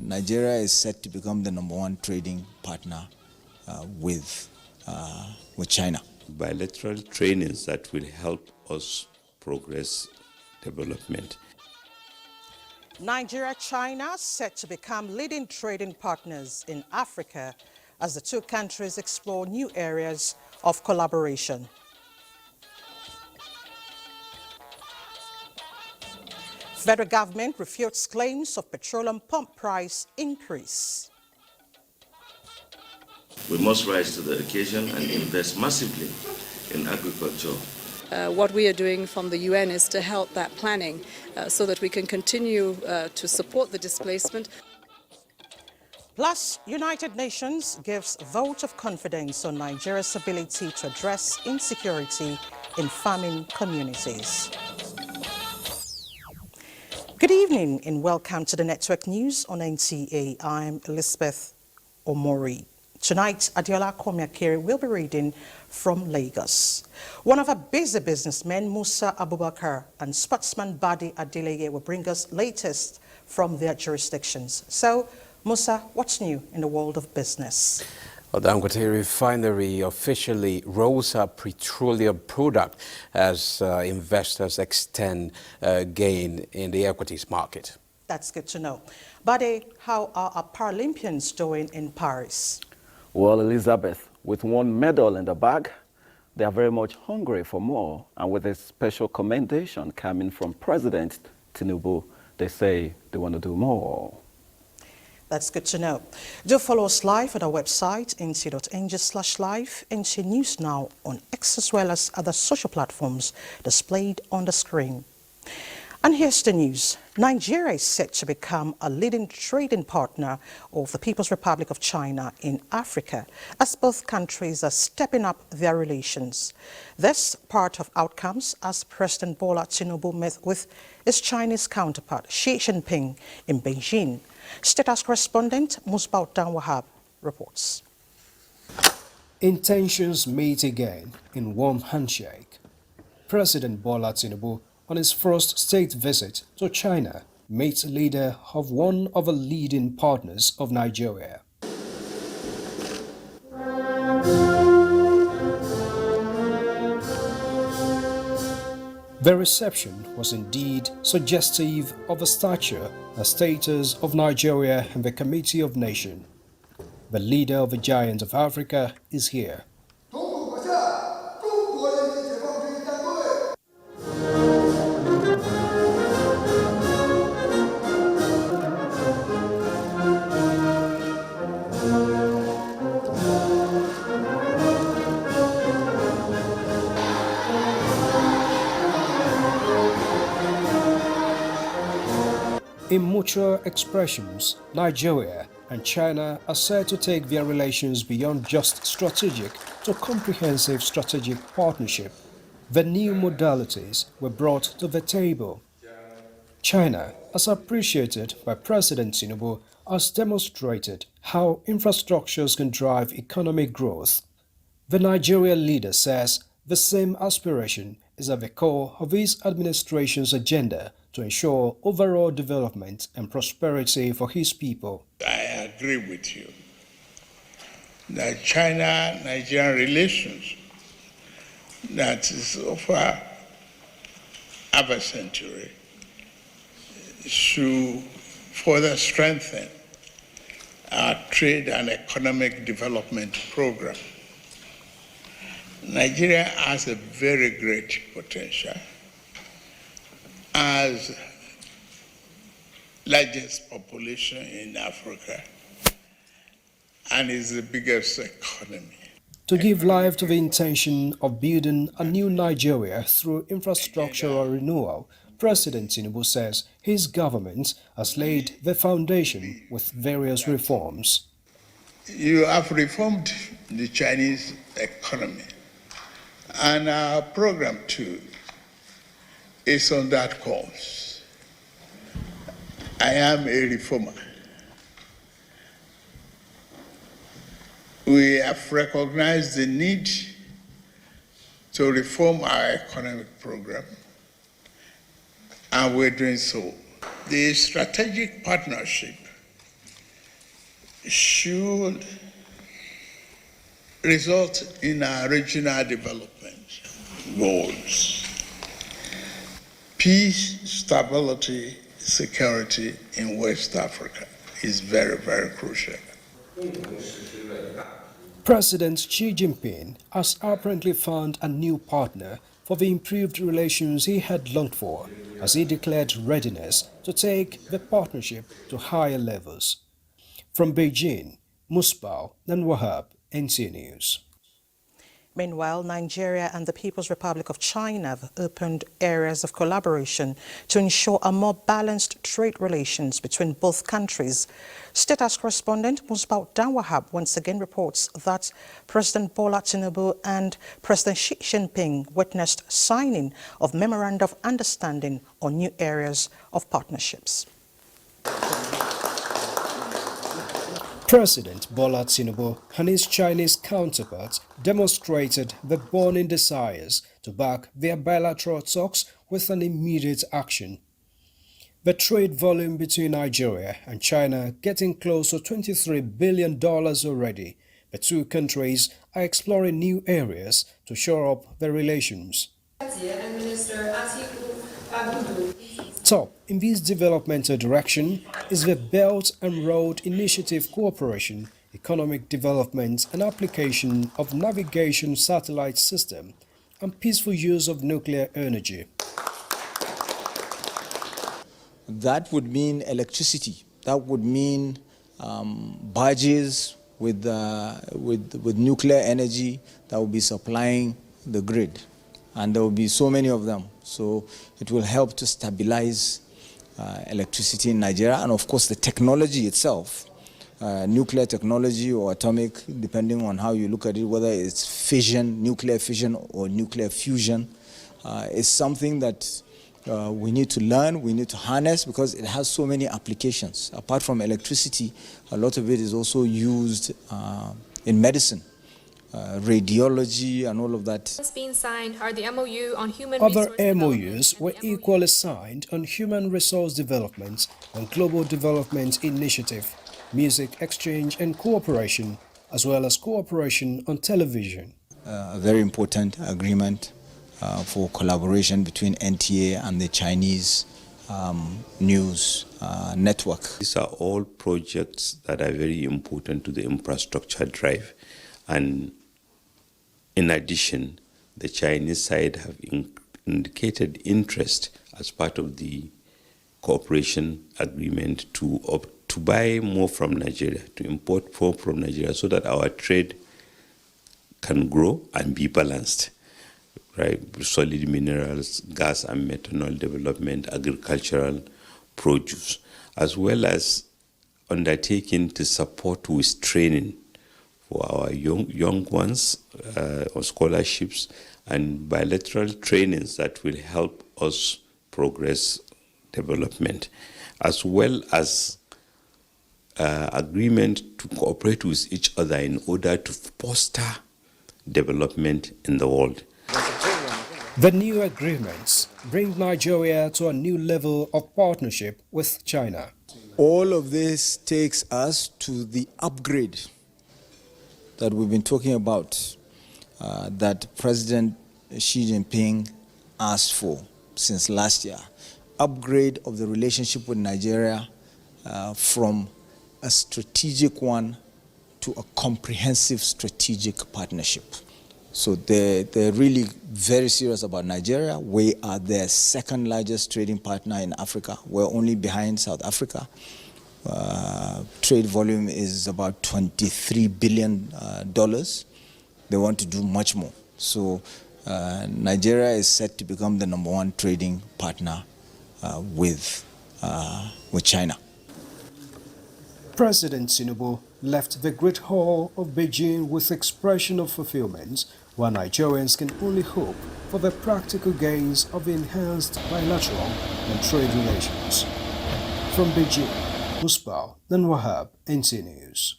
Nigeria is set to become the #1 trading partner with China. Bilateral trainings that will help us progress development. Nigeria-China set to become leading trading partners in Africa as the two countries explore new areas of collaboration. Federal government refutes claims of petroleum pump price increase. We must rise to the occasion and invest massively in agriculture. What we are doing from the UN is to help that planning so that we can continue to support the displacement. Plus, United Nations gives vote of confidence on Nigeria's ability to address insecurity in farming communities. Good evening and welcome to the Network News on NTA. I'm Elizabeth Omori. Tonight, Adiola Komiakere will be reading from Lagos. One of our busy businessmen, Musa Abubakar, and sportsman Badi Adeleye will bring us latest from their jurisdictions. So, Musa, what's new in the world of business? Well, Dangote Refinery officially rolls up petroleum product as investors extend gain in the equities market. That's good to know. Badi, how are our Paralympians doing in Paris? Well, Elizabeth, with one medal in the bag, they are very much hungry for more. And with a special commendation coming from President Tinubu, they say they want to do more. That's good to know. Do follow us live at our website, nc.ng/live, NC News Now on X, as well as other social platforms displayed on the screen. And here's the news. Nigeria is set to become a leading trading partner of the People's Republic of China in Africa, as both countries are stepping up their relations. This part of outcomes as President Bola Tinubu met with his Chinese counterpart Xi Jinping in Beijing. State House correspondent Musbaut Dan Wahab reports. Intentions meet again in warm handshake. President Bola Tinubu, on his first state visit to China, meets leader of one of the leading partners of Nigeria. The reception was indeed suggestive of the stature and status of Nigeria in the Committee of Nations. The leader of the giant of Africa is here. In mutual expressions, Nigeria and China are set to take their relations beyond just strategic to comprehensive strategic partnership. The new modalities were brought to the table. China, as appreciated by President Tinubu, has demonstrated how infrastructures can drive economic growth. The Nigerian leader says the same aspiration is at the core of his administration's agenda to ensure overall development and prosperity for his people. I agree with you that China-Nigerian relations that is over half a century should further strengthen our trade and economic development program. Nigeria has a very great potential as largest population in Africa and is the biggest economy. To give life to the intention of building a new Nigeria through infrastructural renewal, President Tinubu says his government has laid the foundation with various reforms. You have reformed the Chinese economy, and our program too is on that course. I am a reformer. We have recognized the need to reform our economic program, and we're doing so. The strategic partnership should result in our regional development goals. Peace, stability, security in West Africa is very, very crucial. President Xi Jinping has apparently found a new partner for the improved relations he had longed for, as he declared readiness to take the partnership to higher levels. From Beijing, Musbao and Wahab, NTA News. Meanwhile, Nigeria and the People's Republic of China have opened areas of collaboration to ensure a more balanced trade relations between both countries. State House correspondent Musbao Wahab once again reports that President Bola Tinubu and President Xi Jinping witnessed signing of memorandum of understanding on new areas of partnerships. President Bola Tinubu and his Chinese counterparts demonstrated the burning desires to back their bilateral talks with an immediate action. The trade volume between Nigeria and China getting close to $23 billion already. The two countries are exploring new areas to shore up their relations. Top in this developmental direction is the Belt and Road Initiative Cooperation, Economic Development and Application of Navigation Satellite System and Peaceful Use of Nuclear Energy. That would mean electricity. That would mean barges with nuclear energy that will be supplying the grid. And there will be so many of them. So it will help to stabilize electricity in Nigeria. And of course, the technology itself, nuclear technology or atomic, depending on how you look at it, whether it's fission, nuclear fission or nuclear fusion, is something that we need to learn, we need to harness, because it has so many applications. Apart from electricity, a lot of it is also used in medicine. Radiology and all of that. Being signed are the MOU on human Other resource MOUs were equally signed on human resource development and global development initiative, music exchange and cooperation, as well as cooperation on television. A very important agreement for collaboration between NTA and the Chinese news network. These are all projects that are very important to the infrastructure drive. And in addition, the Chinese side have indicated interest as part of the cooperation agreement to buy more from Nigeria, to import more from Nigeria, so that our trade can grow and be balanced. Right? Solid minerals, gas and methanol development, agricultural produce, as well as undertaking to support with training for our young ones, or scholarships and bilateral trainings that will help us progress development, as well as agreement to cooperate with each other in order to foster development in the world. The new agreements bring Nigeria to a new level of partnership with China. All of this takes us to the upgrade that we've been talking about, that President Xi Jinping asked for since last year. Upgrade of the relationship with Nigeria from a strategic one to a comprehensive strategic partnership. So they're really very serious about Nigeria. We are their second largest trading partner in Africa. We're only behind South Africa. Trade volume is about $23 billion. They want to do much more. So Nigeria is set to become the #1 trading partner with China. President Tinubu left the Great Hall of Beijing with expression of fulfillment, while Nigerians can only hope for the practical gains of enhanced bilateral and trade relations. From Beijing, Musbao and Wahab, NTA News.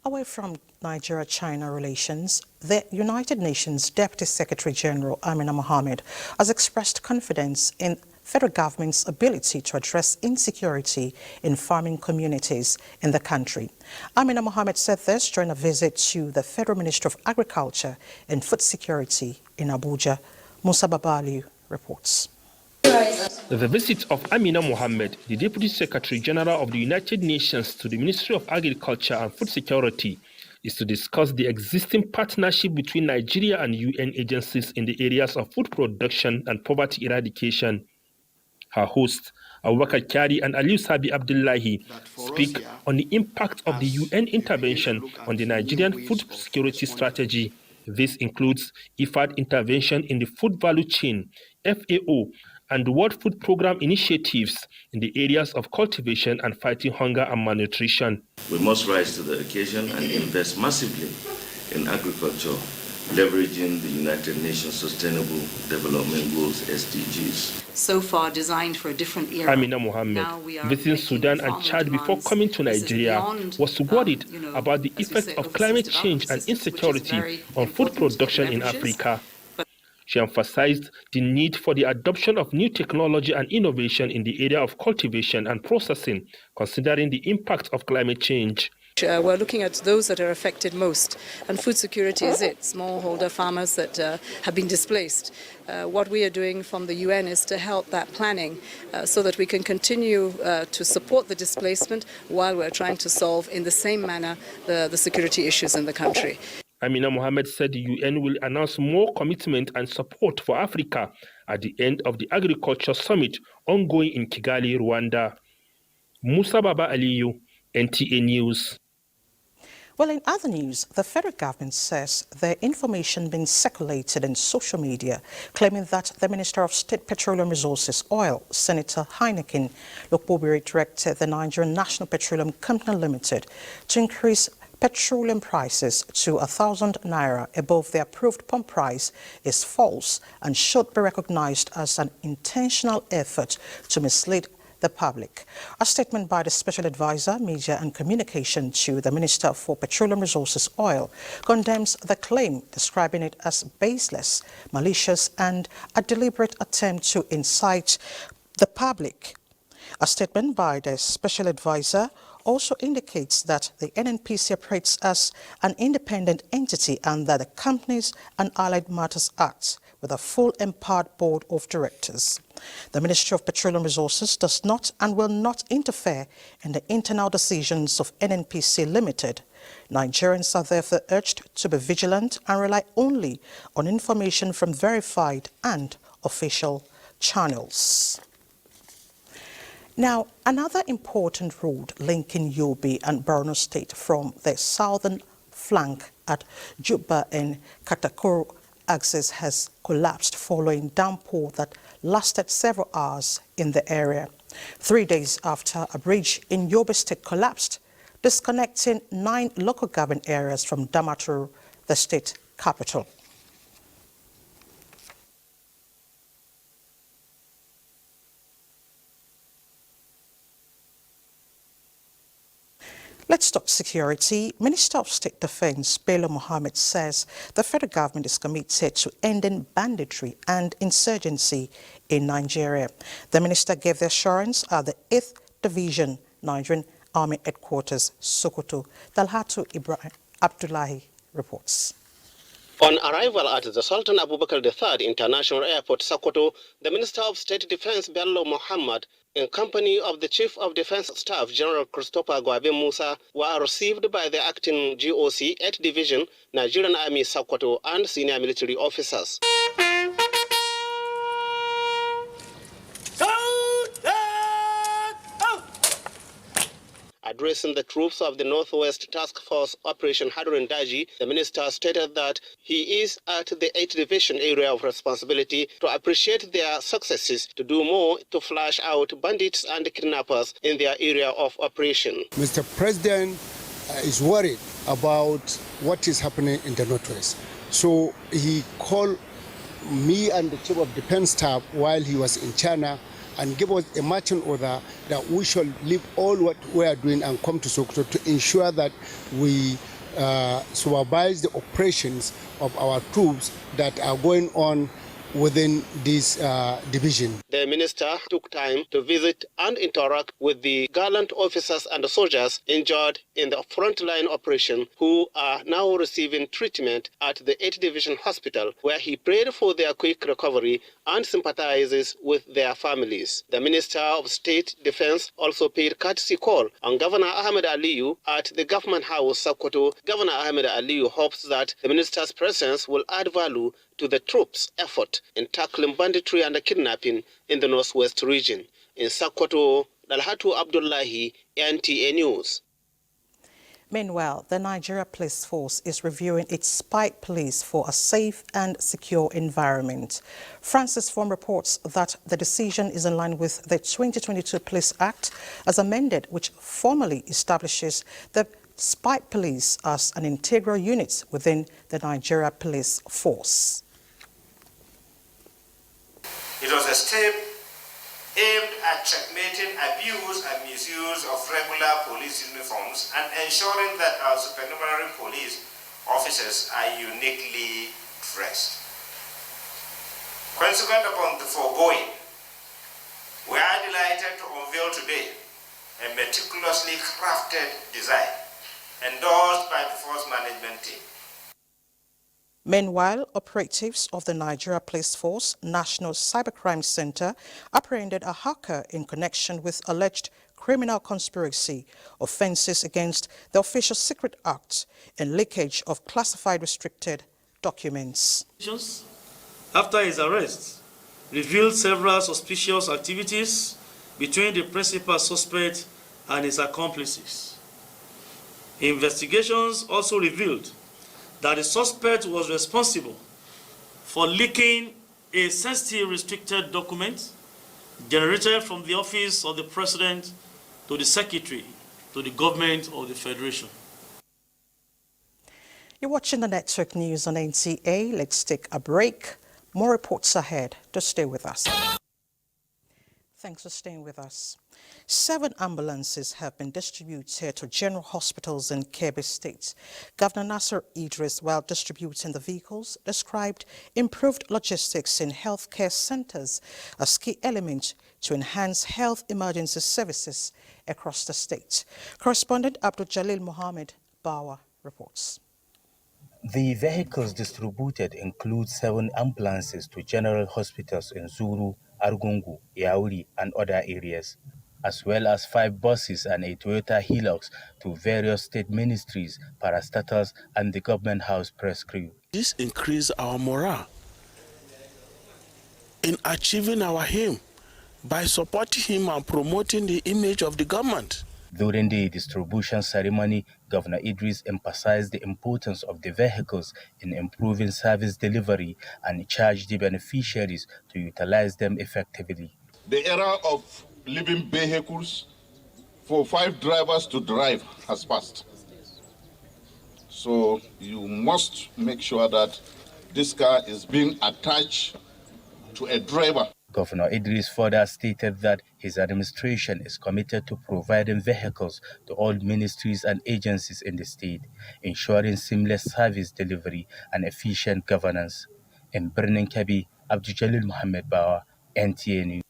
Away from Nigeria-China relations, the United Nations Deputy Secretary General Amina Mohammed has expressed confidence in federal government's ability to address insecurity in farming communities in the country. Amina Mohammed said this during a visit to the Federal Ministry of Agriculture and Food Security in Abuja. Musa Babaliu reports. The visit of Amina Mohammed, the Deputy Secretary General of the United Nations to the Ministry of Agriculture and Food Security, is to discuss the existing partnership between Nigeria and UN agencies in the areas of food production and poverty eradication. Her hosts, Abubakar Kyari and Aliu Sabi Abdullahi, speak on the impact of the UN intervention on the Nigerian food security strategy. This includes IFAD intervention in the food value chain, FAO, and World Food Programme initiatives in the areas of cultivation and fighting hunger and malnutrition. We must rise to the occasion and invest massively in agriculture, leveraging the United Nations Sustainable Development Goals, SDGs. So far designed for a different era. Amina Mohammed, visiting Sudan and Chad before coming to Nigeria, was worried about the effect of climate change and insecurity on food production in Africa. She emphasized the need for the adoption of new technology and innovation in the area of cultivation and processing, considering the impact of climate change. We're looking at those that are affected most, and food security is it. Smallholder farmers that have been displaced. What we are doing from the UN is to help that planning so that we can continue to support the displacement while we're trying to solve in the same manner the security issues in the country. Amina Mohammed said the UN will announce more commitment and support for Africa at the end of the Agriculture Summit ongoing in Kigali, Rwanda. Musa Baba Aliyu, NTA News. Well, in other news, the federal government says their information being circulated in social media claiming that the Minister of State Petroleum Resources, Oil, Senator Heineken Lokbobiri, directed the Nigerian National Petroleum Company Limited to increase petroleum prices to 1,000 naira above the approved pump price is false and should be recognized as an intentional effort to mislead the public. A statement by the Special Advisor, Media and Communication to the Minister for Petroleum Resources, Oil, condemns the claim, describing it as baseless, malicious and a deliberate attempt to incite the public. A statement by the Special Advisor also indicates that the NNPC operates as an independent entity and that the Companies and Allied Matters Act with a full empowered board of directors. The Ministry of Petroleum Resources does not and will not interfere in the internal decisions of NNPC Limited. Nigerians are therefore urged to be vigilant and rely only on information from verified and official channels. Now, another important road linking Yobe and Borno State from the southern flank at Juba and Katakoro axis has collapsed following downpour that lasted several hours in the area. 3 days after a bridge in Yobe State collapsed, disconnecting 9 local government areas from Damaturu, the state capital. Let's talk security. Minister of State Defense Bello Mohammed says the federal government is committed to ending banditry and insurgency in Nigeria. The minister gave the assurance at the 8th Division Nigerian Army Headquarters, Sokoto. Dalhatu Ibrahim Abdullahi reports. On arrival at the Sultan Abubakar III International Airport, Sokoto, the Minister of State Defense Bello Mohammed, in company of the Chief of Defense Staff General Christopher Gwabe Musa, were received by the acting GOC 8th Division Nigerian Army Sokoto and senior military officers. Addressing the troops of the Northwest Task Force Operation Hadron Daji, the minister stated that he is at the 8th Division area of responsibility to appreciate their successes, to do more to flush out bandits and kidnappers in their area of operation. Mr. President is worried about what is happening in the Northwest. So he called me and the Chief of Defense Staff while he was in China and give us a marching order that we shall leave all what we are doing and come to Sokoto to ensure that we supervise the operations of our troops that are going on within this division. The minister took time to visit and interact with the gallant officers and soldiers injured in the frontline operation who are now receiving treatment at the 8th Division Hospital, where he prayed for their quick recovery and sympathizes with their families. The Minister of State Defense also paid courtesy call on Governor Ahmed Aliyu at the Government House, Sokoto. Governor Ahmed Aliyu hopes that the minister's presence will add value to the troops' effort in tackling banditry and kidnapping in the Northwest region. In Sokoto, Dalhatu Abdullahi, NTA News. Meanwhile, the Nigeria Police Force is reviewing its spy police for a safe and secure environment. Francis Form reports that the decision is in line with the 2022 Police Act as amended, which formally establishes the spy police as an integral unit within the Nigeria Police Force. It was a step aimed at checkmating abuse and misuse of regular police uniforms and ensuring that our supernumerary police officers are uniquely dressed. Consequent upon the foregoing, we are delighted to unveil today a meticulously crafted design endorsed by the Force Management Team. Meanwhile, operatives of the Nigeria Police Force National Cybercrime Center apprehended a hacker in connection with alleged criminal conspiracy, offenses against the Official Secret Act, and leakage of classified restricted documents. After his arrest, revealed several suspicious activities between the principal suspect and his accomplices. Investigations also revealed that the suspect was responsible for leaking a sensitive restricted document generated from the office of the President to the Secretary to the government of the Federation. You're watching the network news on NTA. Let's take a break. More reports ahead. Just stay with us. Thanks for staying with us. 7 ambulances have been distributed to general hospitals in Kebbi State. Governor Nasser Idris, while distributing the vehicles, described improved logistics in healthcare centers as key element to enhance health emergency services across the state. Correspondent Abdul Jalil Mohammed Bawa reports. The vehicles distributed include 7 ambulances to general hospitals in Zuru, Argungu, Yauri, and other areas, as well as 5 buses and a Toyota Hilux to various state ministries, parastatals, and the government house press crew. This increases our morale in achieving our aim by supporting him and promoting the image of the government. During the distribution ceremony, Governor Idris emphasized the importance of the vehicles in improving service delivery and charged the beneficiaries to utilize them effectively. The era of leaving vehicles for 5 drivers to drive has passed. So you must make sure that this car is being attached to a driver. Governor Idris further stated that his administration is committed to providing vehicles to all ministries and agencies in the state, ensuring seamless service delivery and efficient governance. In Birnin Kebbi, Abdul Jalil Mohammed Bawa, NTA News.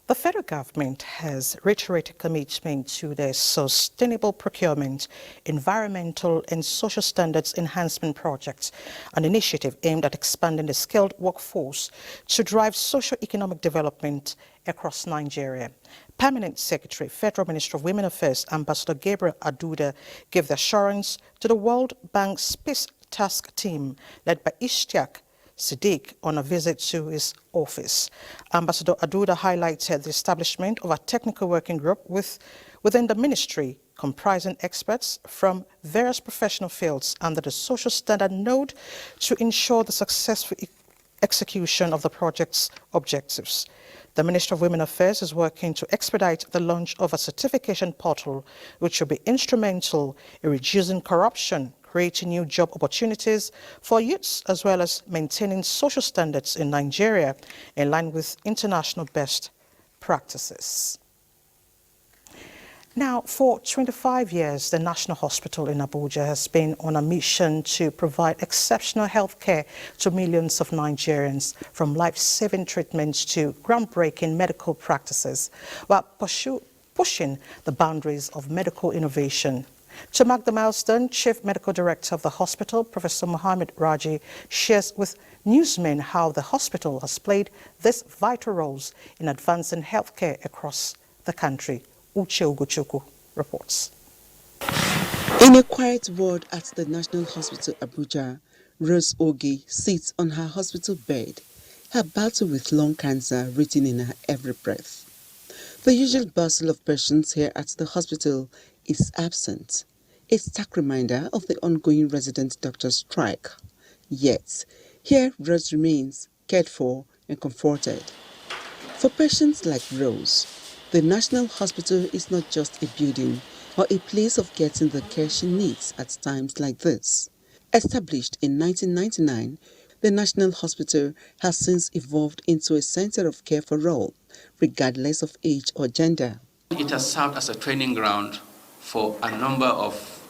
The federal government has reiterated commitment to the sustainable procurement, environmental and social standards enhancement projects, an initiative aimed at expanding the skilled workforce to drive socio-economic development across Nigeria. Permanent Secretary, Federal Minister of Women Affairs, Ambassador Gabriel Aduda, gave the assurance to the World Bank Space Task Team led by Ishtiaq Siddiq on a visit to his office. Ambassador Aduda highlighted the establishment of a technical working group within the ministry comprising experts from various professional fields under the social standard node to ensure the successful execution of the project's objectives. The Minister of Women Affairs is working to expedite the launch of a certification portal which will be instrumental in reducing corruption, creating new job opportunities for youths, as well as maintaining social standards in Nigeria in line with international best practices. Now, for 25 years, the National Hospital in Abuja has been on a mission to provide exceptional health care to millions of Nigerians, from life-saving treatments to groundbreaking medical practices, while pushing the boundaries of medical innovation. To mark the milestone, Chief Medical Director of the hospital, Professor Mohammed Raji, shares with newsmen how the hospital has played these vital roles in advancing healthcare across the country. Uche Ugochukwu reports. In a quiet ward at the National Hospital Abuja, Rose Ogi sits on her hospital bed, her battle with lung cancer written in her every breath. The usual bustle of patients here at the hospital is absent, a stark reminder of the ongoing resident doctor strike. Yet, here Rose remains cared for and comforted. For patients like Rose, the National Hospital is not just a building or a place of getting the care she needs at times like this. Established in 1999, the National Hospital has since evolved into a center of care for all, regardless of age or gender. It has served as a training ground for a number of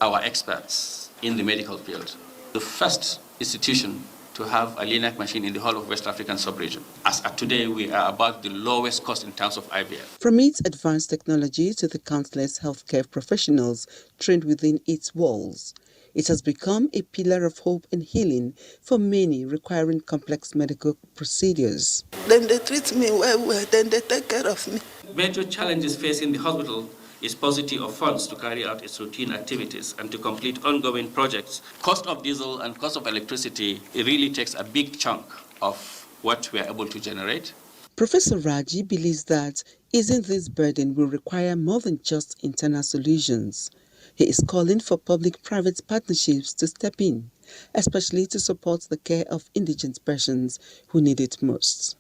our experts in the medical field. The first institution to have a LINAC machine in the whole of West African sub-region. As at today, we are about the lowest cost in terms of IVF. From its advanced technology to the countless healthcare professionals trained within its walls, it has become a pillar of hope and healing for many requiring complex medical procedures. Then they treat me well, then they take care of me. Major challenges facing the hospital is paucity of funds to carry out its routine activities and to complete ongoing projects. Cost of diesel and cost of electricity, it really takes a big chunk of what we are able to generate. Professor Raji believes that easing this burden will require more than just internal solutions. He is calling for public-private partnerships to step in, especially to support the care of indigent persons who need it most.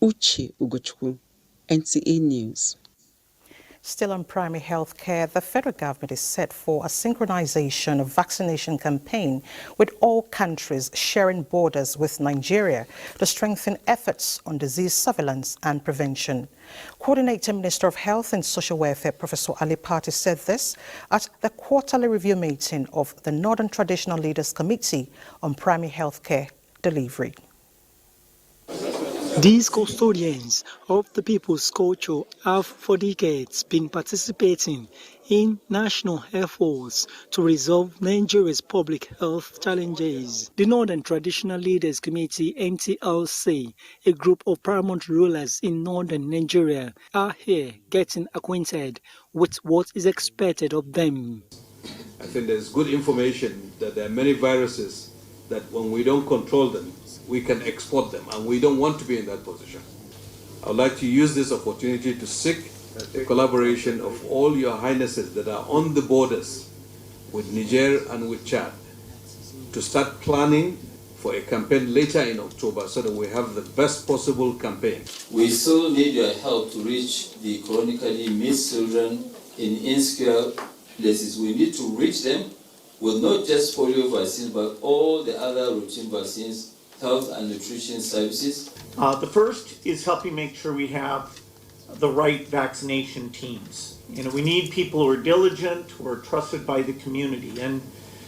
Uche Ugochukwu, NTA News. Still on primary health care, the federal government is set for a synchronization of vaccination campaign with all countries sharing borders with Nigeria to strengthen efforts on disease surveillance and prevention. Coordinator Minister of Health and Social Welfare, Professor Ali Pati, said this at the quarterly review meeting of the Northern Traditional Leaders Committee on Primary Health Care Delivery. These custodians of the people's culture have for decades been participating in national efforts to resolve Nigeria's public health challenges. The Northern Traditional Leaders Committee, NTLC, a group of paramount rulers in northern Nigeria, are here getting acquainted with what is expected of them. I think there's good information that there are many viruses that when we don't control them, we can export them, and we don't want to be in that position. I would like to use this opportunity to seek the collaboration of all your highnesses that are on the borders with Niger and with Chad to start planning for a campaign later in October so that we have the best possible campaign. We still need your help to reach the chronically missed children in insecure places. We need to reach them with not just polio vaccines, but all the other routine vaccines, health and nutrition services. The first is helping make sure we have the right vaccination teams. We need people who are diligent, who are trusted by the community. And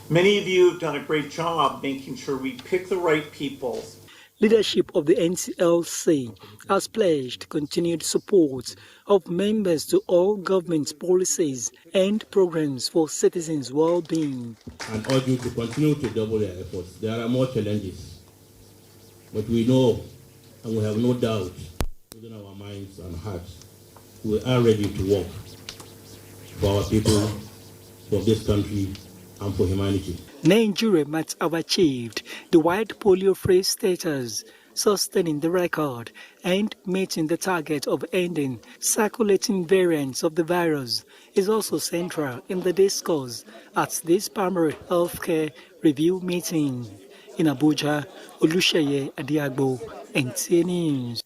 many of you have done a great job making sure we pick the right people. Leadership of the NTLC has pledged continued support of members to all government policies and programs for citizens' well-being. And urge you to continue to double their efforts. There are more challenges. But we know, and we have no doubt within our minds and hearts, we are ready to work for our people, for this country, and for humanity. Nigeria might have achieved the wide polio-free status, sustaining the record and meeting the target of ending circulating variants of the virus is also central in the discourse at this primary healthcare review meeting. In Abuja, Olusheye Adiagbo, NTA News.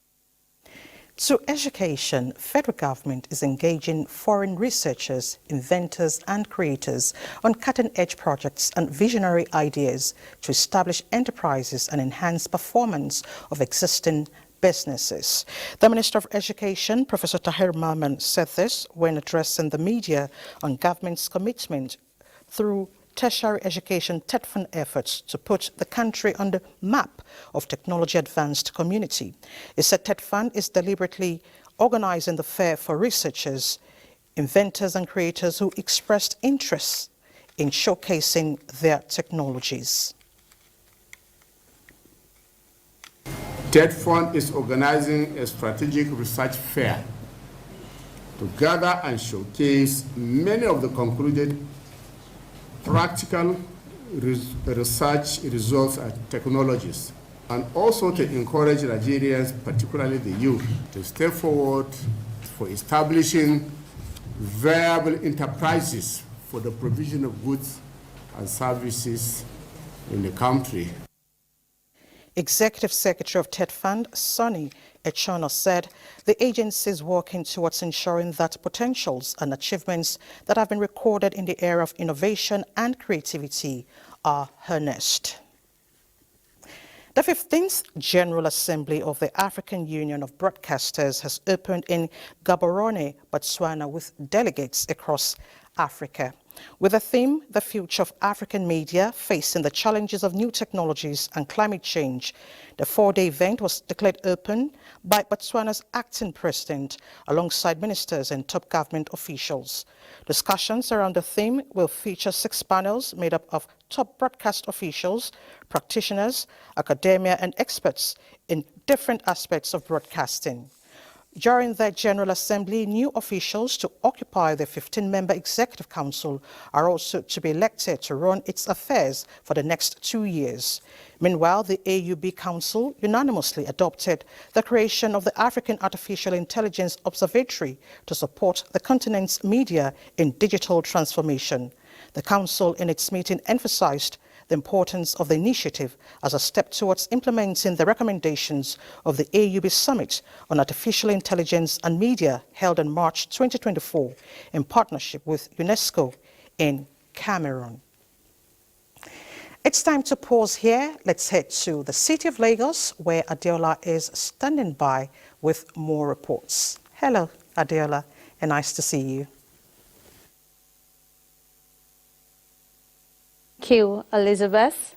To education, federal government is engaging foreign researchers, inventors and creators on cutting-edge projects and visionary ideas to establish enterprises and enhance performance of existing businesses. The Minister of Education, Professor Tahir Mamman, said this when addressing the media on government's commitment through tertiary education TETFund efforts to put the country on the map of technology-advanced community. He said TETFund is deliberately organizing the fair for researchers, inventors and creators who expressed interest in showcasing their technologies. TETFund is organizing a strategic research fair to gather and showcase many of the concluded practical research results and technologies, and also to encourage Nigerians, particularly the youth, to step forward for establishing viable enterprises for the provision of goods and services in the country. Executive Secretary of TETFund, Sonny Echono, said the agency is working towards ensuring that potentials and achievements that have been recorded in the area of innovation and creativity are harnessed. The 15th General Assembly of the African Union of Broadcasters has opened in Gaborone, Botswana, with delegates across Africa. With the theme, The Future of African Media, Facing the Challenges of New Technologies and Climate Change, the four-day event was declared open by Botswana's acting president alongside ministers and top government officials. Discussions around the theme will feature 6 panels made up of top broadcast officials, practitioners, academia and experts in different aspects of broadcasting. During the General Assembly, new officials to occupy the 15-member Executive Council are also to be elected to run its affairs for the next 2 years. Meanwhile, the AUB Council unanimously adopted the creation of the African Artificial Intelligence Observatory to support the continent's media in digital transformation. The Council, in its meeting, emphasized the importance of the initiative as a step towards implementing the recommendations of the AUB Summit on Artificial Intelligence and Media held in March 2024 in partnership with UNESCO in Cameroon. It's time to pause here. Let's head to the city of Lagos, where Adeola is standing by with more reports. Hello, Adeola, and nice to see you. Thank you, Elizabeth.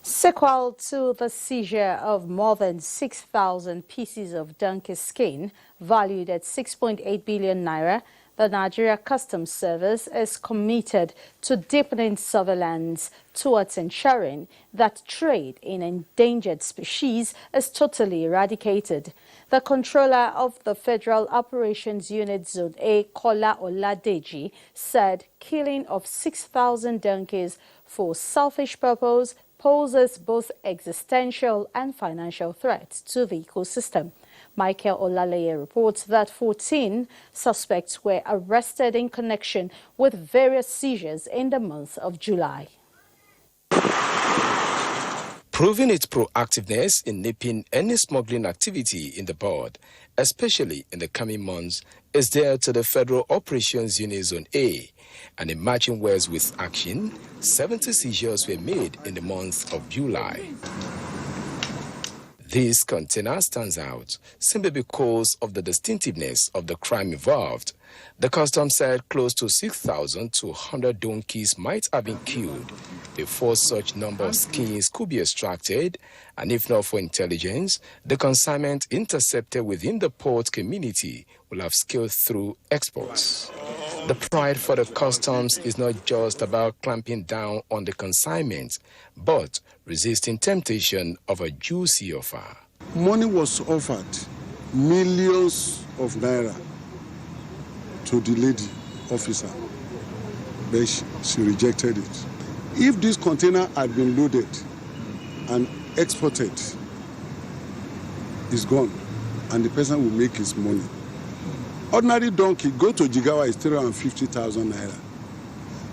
Sequel to the seizure of more than 6,000 pieces of donkey skin valued at 6.8 billion naira, the Nigeria Customs Service is committed to deepening surveillance towards ensuring that trade in endangered species is totally eradicated. The controller of the Federal Operations Unit Zone A, Kola Oladeji, said killing of 6,000 donkeys for selfish purpose poses both existential and financial threats to the ecosystem. Michael Olaleye reports that 14 suspects were arrested in connection with various seizures in the month of July. Proving its proactiveness in nipping any smuggling activity in the bud, especially in the coming months, is there to the Federal Operations Unit Zone A. And in matching words with action, 70 seizures were made in the month of July. This container stands out simply because of the distinctiveness of the crime involved. The customs said close to 6,200 donkeys might have been killed before such number of skins could be extracted, and if not for intelligence, the consignment intercepted within the port community will have scaled through exports. The pride for the customs is not just about clamping down on the consignment, but resisting temptation of a juicy offer. Money was offered, millions of naira, to the lady officer, but she rejected it. If this container had been loaded and exported, it's gone, and the person will make his money. Ordinary donkey, go to Jigawa, is 350,000 naira.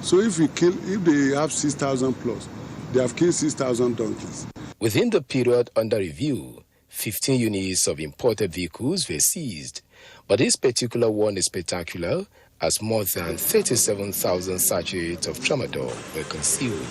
So if they have 6,000 plus, they have killed 6,000 donkeys. Within the period under review, 15 units of imported vehicles were seized. But this particular one is spectacular, as more than 37,000 sachets of tramadol were concealed.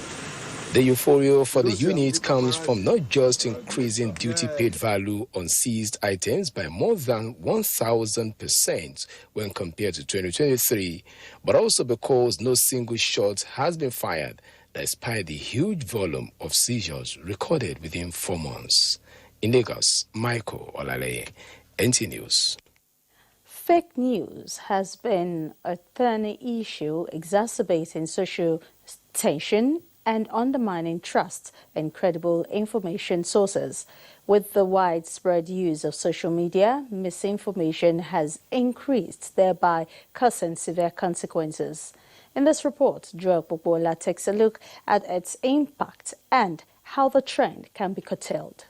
The euphoria for the unit comes from not just increasing duty paid value on seized items by more than 1,000% when compared to 2023, but also because no single shot has been fired despite the huge volume of seizures recorded within 4 months. In Lagos, Michael Olaleye, NTA News. Fake news has been a thorny issue, exacerbating social tension and undermining trust in credible information sources. With the widespread use of social media, misinformation has increased, thereby causing severe consequences. In this report, Joel Bobola takes a look at its impact and how the trend can be curtailed.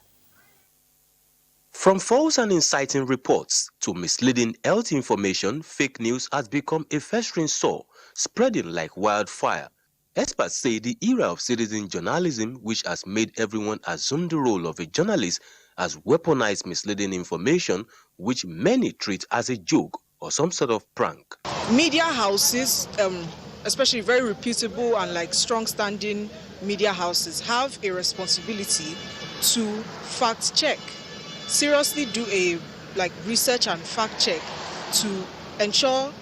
From false and inciting reports to misleading health information, fake news has become a festering sore, spreading like wildfire. Experts say the era of citizen journalism, which has made everyone assume the role of a journalist, has weaponized misleading information, which many treat as a joke or some sort of prank. Media houses, especially very reputable and like strong-standing media houses, have a responsibility to fact check. Seriously do a research and fact check to ensure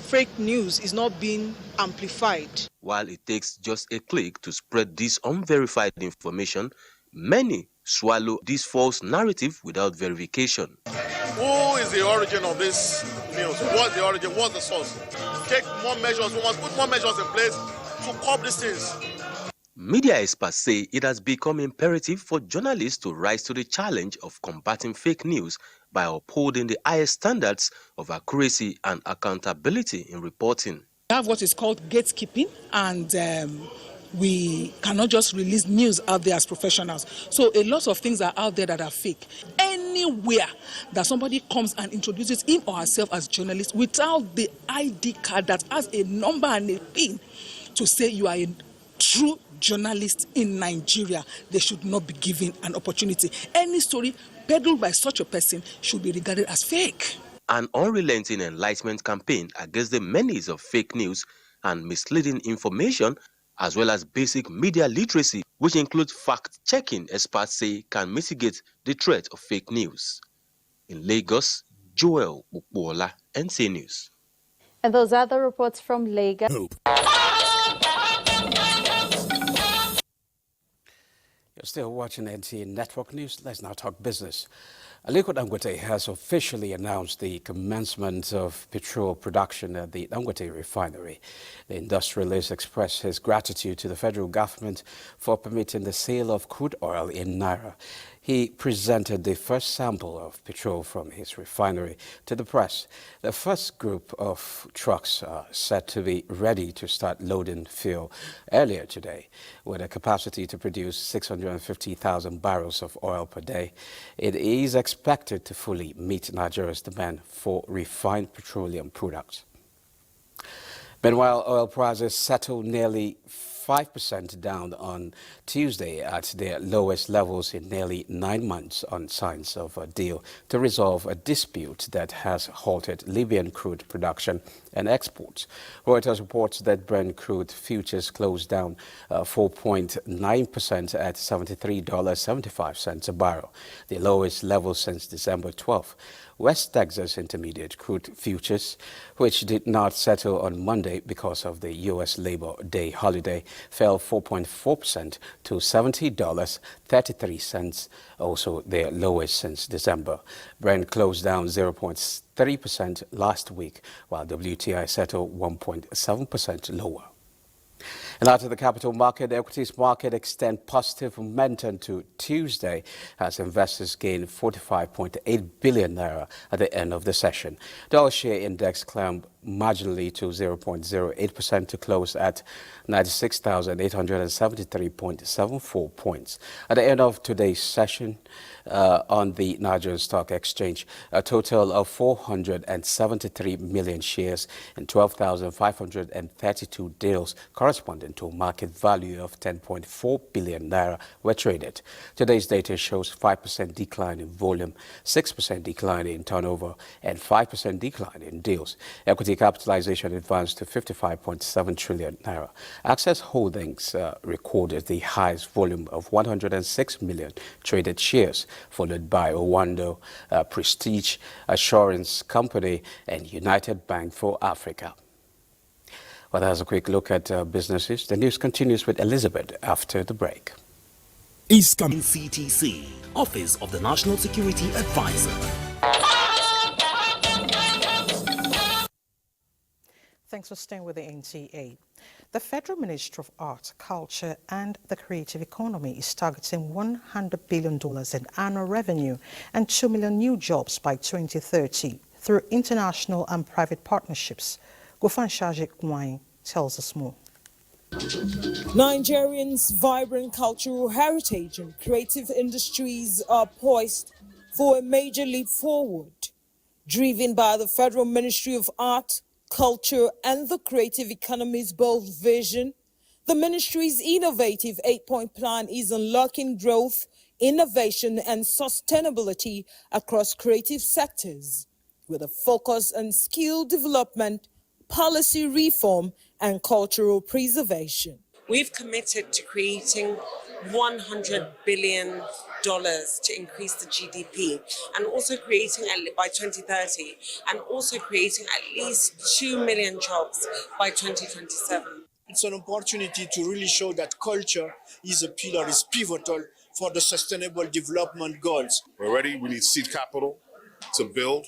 fake news is not being amplified. While it takes just a click to spread this unverified information, many swallow this false narrative without verification. Who is the origin of this news? What's the origin? What's the source? Take more measures. We must put more measures in place to curb these things. Media experts say it has become imperative for journalists to rise to the challenge of combating fake news by upholding the highest standards of accuracy and accountability in reporting. We have what is called gatekeeping, and we cannot just release news out there as professionals. So a lot of things are out there that are fake. Anywhere that somebody comes and introduces him or herself as journalist without the ID card that has a number and a pin to say you are a true journalist in Nigeria, they should not be given an opportunity. Any story peddled by such a person should be regarded as fake. An unrelenting enlightenment campaign against the menace of fake news and misleading information, as well as basic media literacy, which includes fact-checking, experts say can mitigate the threat of fake news. In Lagos, Joel Ukbola, NTA News. And those are the reports from Lagos. You're still watching NTA Network News. Let's now talk business. Aliko Dangote has officially announced the commencement of petrol production at the Dangote refinery. The industrialist expressed his gratitude to the federal government for permitting the sale of crude oil in Naira. He presented the first sample of petrol from his refinery to the press. The first group of trucks are set to be ready to start loading fuel earlier today. With a capacity to produce 650,000 barrels of oil per day, it is expected to fully meet Nigeria's demand for refined petroleum products. Meanwhile, oil prices settled nearly 5% down on Tuesday at their lowest levels in nearly 9 months on signs of a deal to resolve a dispute that has halted Libyan crude production and exports. Reuters reports that Brent crude futures closed down 4.9% at $73.75 a barrel, the lowest level since December 12th. West Texas Intermediate crude futures, which did not settle on Monday because of the U.S. Labor Day holiday, fell 4.4% to $70.33, also their lowest since December. Brent closed down 0.3% last week, while WTI settled 1.7% lower. And out of the capital market, the equities market extend positive momentum to Tuesday as investors gained 45.8 billion naira at the end of the session. The all-share index climbed marginally to 0.08% to close at 96,873.74 points. At the end of today's session on the Nigerian Stock Exchange, a total of 473 million shares and 12,532 deals corresponding to a market value of 10.4 billion naira, were traded. Today's data shows 5% decline in volume, 6% decline in turnover, and 5% decline in deals. Equity capitalization advanced to 55.7 trillion naira. Access Holdings recorded the highest volume of 106 million traded shares, followed by Owando, Prestige Assurance Company, and United Bank for Africa. Well, that's a quick look at businesses. The news continues with Elizabeth after the break. East CTC, Office of the National Security Advisor. Thanks for staying with the NTA. The Federal Ministry of Art, Culture and the Creative Economy is targeting $100 billion in annual revenue and 2 million new jobs by 2030 through international and private partnerships. Gofan Shajik Wine tells us more. Nigerians' vibrant cultural heritage and creative industries are poised for a major leap forward. Driven by the Federal Ministry of Art, Culture and the Creative Economy's bold vision, the ministry's innovative 8-point plan is unlocking growth, innovation and sustainability across creative sectors, with a focus on skill development, policy reform and cultural preservation. We've committed to creating $100 billion to increase the GDP, and also creating by 2030, and also creating at least 2 million jobs by 2027. It's an opportunity to really show that culture is a pillar, is pivotal for the sustainable development goals. We're ready. We need seed capital to build.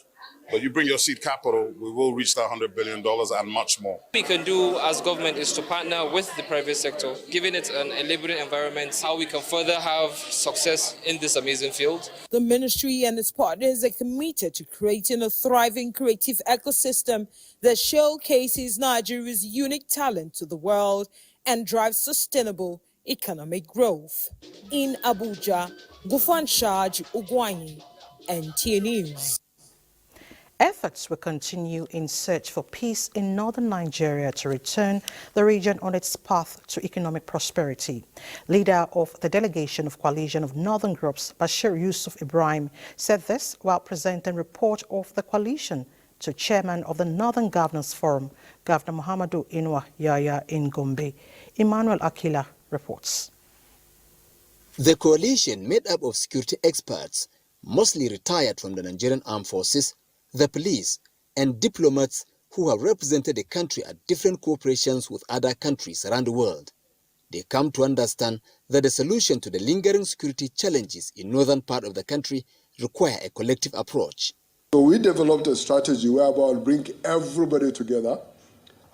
But you bring your seed capital, we will reach that $100 billion and much more. What we can do as government is to partner with the private sector, giving it an enabling environment, how we can further have success in this amazing field. The ministry and its partners are committed to creating a thriving creative ecosystem that showcases Nigeria's unique talent to the world and drives sustainable economic growth. In Abuja, Gufan Shaj Ugwanyi, NTA News. Efforts will continue in search for peace in northern Nigeria to return the region on its path to economic prosperity. Leader of the delegation of Coalition of Northern Groups, Bashir Yusuf Ibrahim, said this while presenting report of the coalition to Chairman of the Northern Governors Forum, Governor Muhammadu Inuwa Yaya in Gombe. Emmanuel Akila reports. The coalition, made up of security experts, mostly retired from the Nigerian Armed Forces, the police, and diplomats who have represented the country at different cooperations with other countries around the world. They come to understand that the solution to the lingering security challenges in northern part of the country require a collective approach. So we developed a strategy whereby we'll bring everybody together,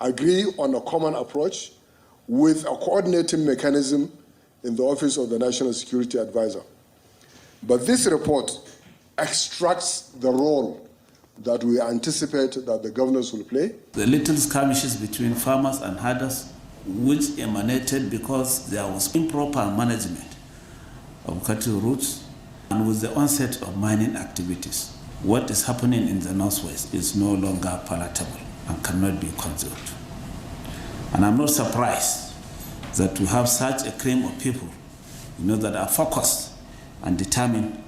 agree on a common approach with a coordinating mechanism in the Office of the National Security Advisor. But this report extracts the role that we anticipate that the governors will play. The little skirmishes between farmers and herders, which emanated because there was improper management of cattle routes, and with the onset of mining activities, what is happening in the northwest is no longer palatable and cannot be concealed. And I'm not surprised that we have such a cream of people, that are focused and determined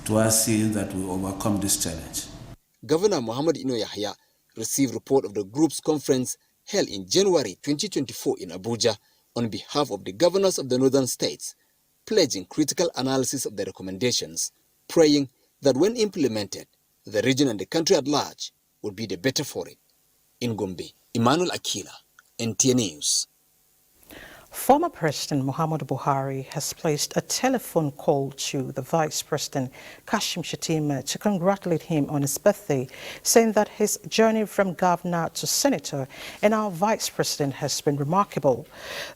to see that we overcome this challenge. Governor Muhammad Ino Yahya received report of the group's conference held in January 2024 in Abuja on behalf of the governors of the northern states, pledging critical analysis of the recommendations, praying that when implemented, the region and the country at large would be the better for it. In Gombe, Emmanuel Akila, NTA News. Former President Muhammadu Buhari has placed a telephone call to the Vice President Kashim Shettima to congratulate him on his birthday, saying that his journey from governor to senator and now Vice President has been remarkable.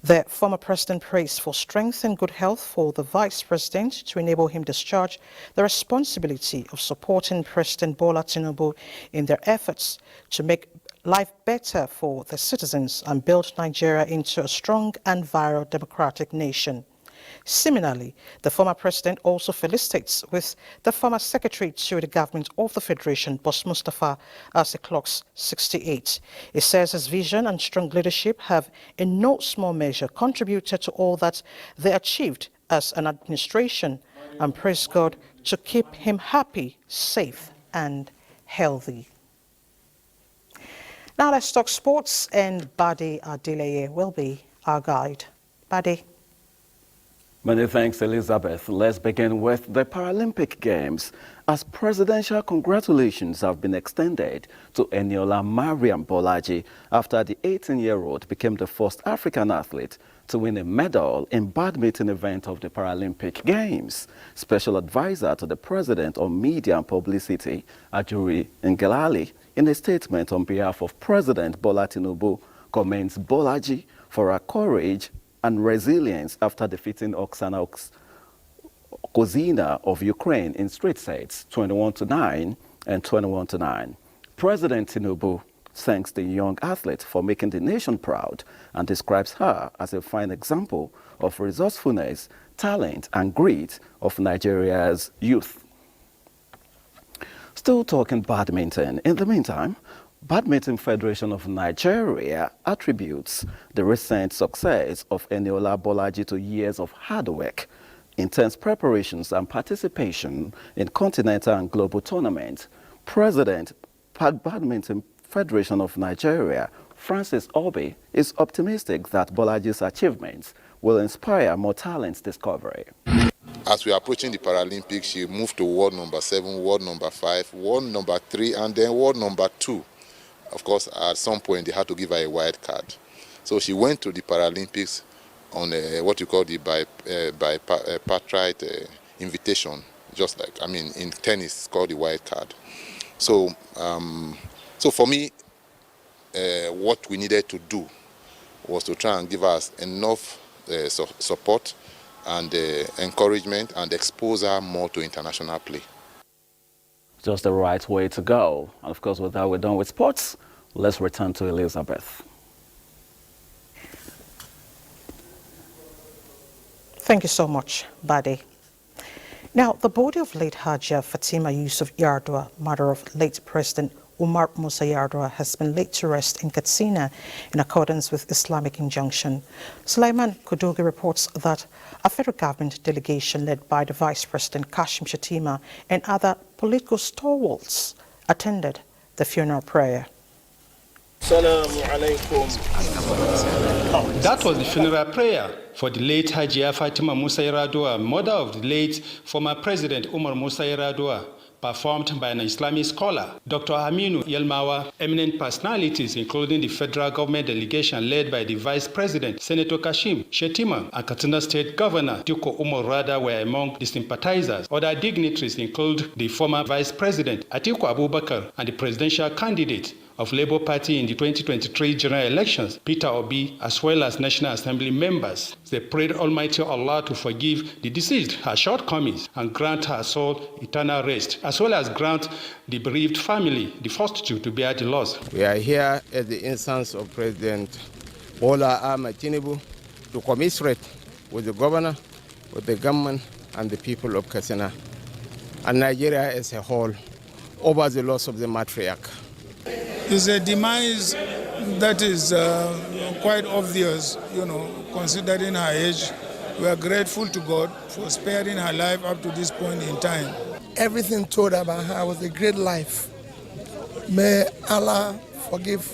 The former president praised for strength and good health for the Vice President to enable him discharge the responsibility of supporting President Bola Tinubu in their efforts to make life better for the citizens and build Nigeria into a strong and viral democratic nation. Similarly, the former president also felicitates with the former secretary to the government of the Federation, Boss Mustafa, as he clocks 68. He says his vision and strong leadership have in no small measure contributed to all that they achieved as an administration, and praise God to keep him happy, safe and healthy. Now let's talk sports, and Bade Adeleye will be our guide. Bade. Many thanks, Elizabeth. Let's begin with the Paralympic Games, as presidential congratulations have been extended to Eniola Mariam Bolaji after the 18-year-old became the first African athlete to win a medal in badminton event of the Paralympic Games. Special advisor to the president on media and publicity, Ajuri Ngelale, in a statement on behalf of President Bola Tinubu, commends Bolaji for her courage and resilience after defeating Oksana Kozina of Ukraine in straight sets, 21-9 and 21-9. President Tinubu thanks the young athlete for making the nation proud and describes her as a fine example of resourcefulness, talent and grit of Nigeria's youth. Still talking badminton. In the meantime, Badminton Federation of Nigeria attributes the recent success of Eniola Bolaji to years of hard work, intense preparations and participation in continental and global tournaments. President, Badminton Federation of Nigeria, Francis Obi, is optimistic that Bolaji's achievements will inspire more talent discovery. As we are approaching the Paralympics, she moved to world number 7, world number 5, world number 3, and then world number 2. Of course, at some point, they had to give her a wild card. So she went to the Paralympics on what you call the bipartite invitation, just like, in tennis, it's called the wild card. So, so for me, what we needed to do was to try and give us enough support and encouragement and expose her more to international play. Just the right way to go. And of course, with that, we're done with sports. Let's return to Elizabeth. Thank you so much, Bade. Now, the body of late Hajia Fatima Yusuf Yardua, mother of late President Umar Musa Yardua, has been laid to rest in Katsina in accordance with Islamic injunction. Sulaiman Kudogi reports that a federal government delegation led by the Vice President Kashim Shettima and other political stalwarts attended the funeral prayer. That was the funeral prayer for the late Hajia Fatima Musa Yardua, mother of the late former President Umar Musa Yardua, performed by an Islamic scholar, Dr. Aminu Yelmawa. Eminent personalities, including the federal government delegation led by the Vice President, Senator Kashim Shettima, and Katsina State Governor Diko Umar Rada, were among the sympathizers. Other dignitaries include the former Vice President Atiku Abubakar and the presidential candidate of Labour Party in the 2023 general elections, Peter Obi, as well as National Assembly members. They prayed Almighty Allah to forgive the deceased her shortcomings and grant her soul eternal rest, as well as grant the bereaved family the fortitude to bear the loss. We are here at the instance of President Bola Ahmed Tinubu to commiserate with the governor, with the government and the people of Katsina and Nigeria as a whole over the loss of the matriarch. It's a demise that is quite obvious, considering her age. We are grateful to God for sparing her life up to this point in time. Everything told about her was a great life. May Allah forgive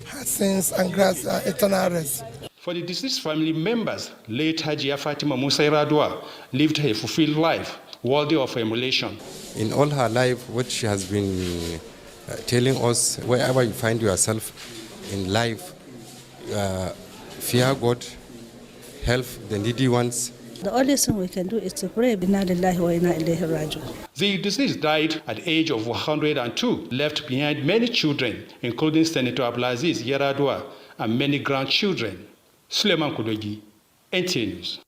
her sins and grant her eternal rest. For the deceased family members, late Hajia Fatima Musa Yardua lived a fulfilled life, worthy of emulation. In all her life, what she has been telling us, wherever you find yourself in life, fear God, help the needy ones. The only thing we can do is to pray. The deceased died at the age of 102, left behind many children, including Senator Abdulaziz Yaradua and many grandchildren. Suleiman Kudogi, NTA News.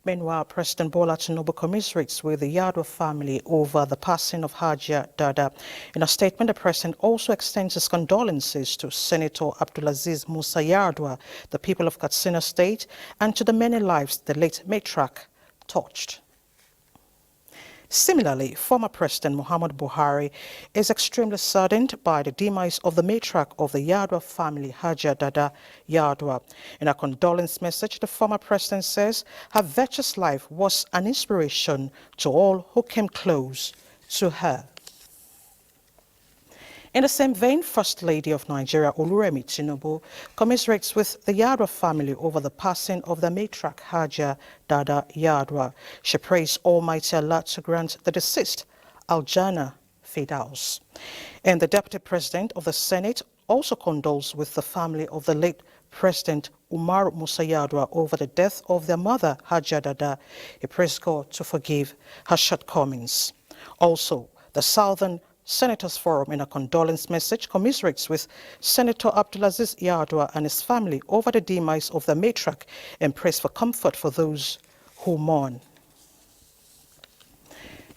Meanwhile, President Bola Tinubu commiserates with the Yadwa family over the passing of Hajia Dada. In a statement, the president also extends his condolences to Senator Abdulaziz Musa Yadwa, the people of Katsina State, and to the many lives the late matriarch touched. Similarly, former President Muhammad Buhari is extremely saddened by the demise of the matriarch of the Yadwa family, Hajia Dada Yadwa. In a condolence message, the former president says her virtuous life was an inspiration to all who came close to her. In the same vein, First Lady of Nigeria, Oluremi Tinubu, commiserates with the Yadwa family over the passing of the matriarch Hajia Dada Yadwa. She prays Almighty Allah to grant the deceased Aljana Firdaus. And the Deputy President of the Senate also condoles with the family of the late President Umar Musa Yadwa over the death of their mother, Hajia Dada. He prays God to forgive her shortcomings. Also, the Southern Senators Forum, in a condolence message, commiserates with Senator Abdulaziz Yadwa and his family over the demise of the matriarch and prays for comfort for those who mourn.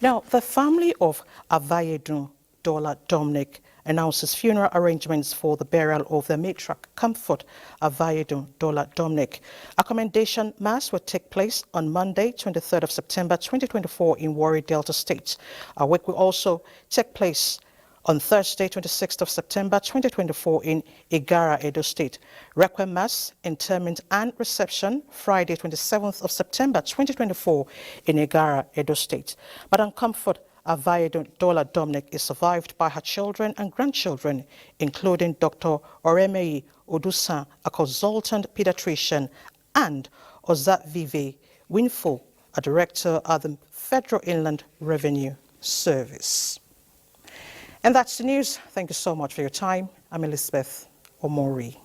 Now, the family of Avayedun Dola Dominic announces funeral arrangements for the burial of the matriarch, Comfort Avayedun Dola Dominic. A commendation mass will take place on Monday, 23rd of September 2024 in Warri, Delta State. A wake will also take place on Thursday, 26th of September 2024 in Igara, Edo State. Requiem Mass, interment and reception Friday, 27th of September 2024 in Igara, Edo State. Madam Comfort Avayedun Dola Dominic is survived by her children and grandchildren, including Dr. Oremei Odusan, a consultant pediatrician, and Ozavive Winfo, a director at the Federal Inland Revenue Service. And that's the news. Thank you so much for your time. I'm Elizabeth Omori.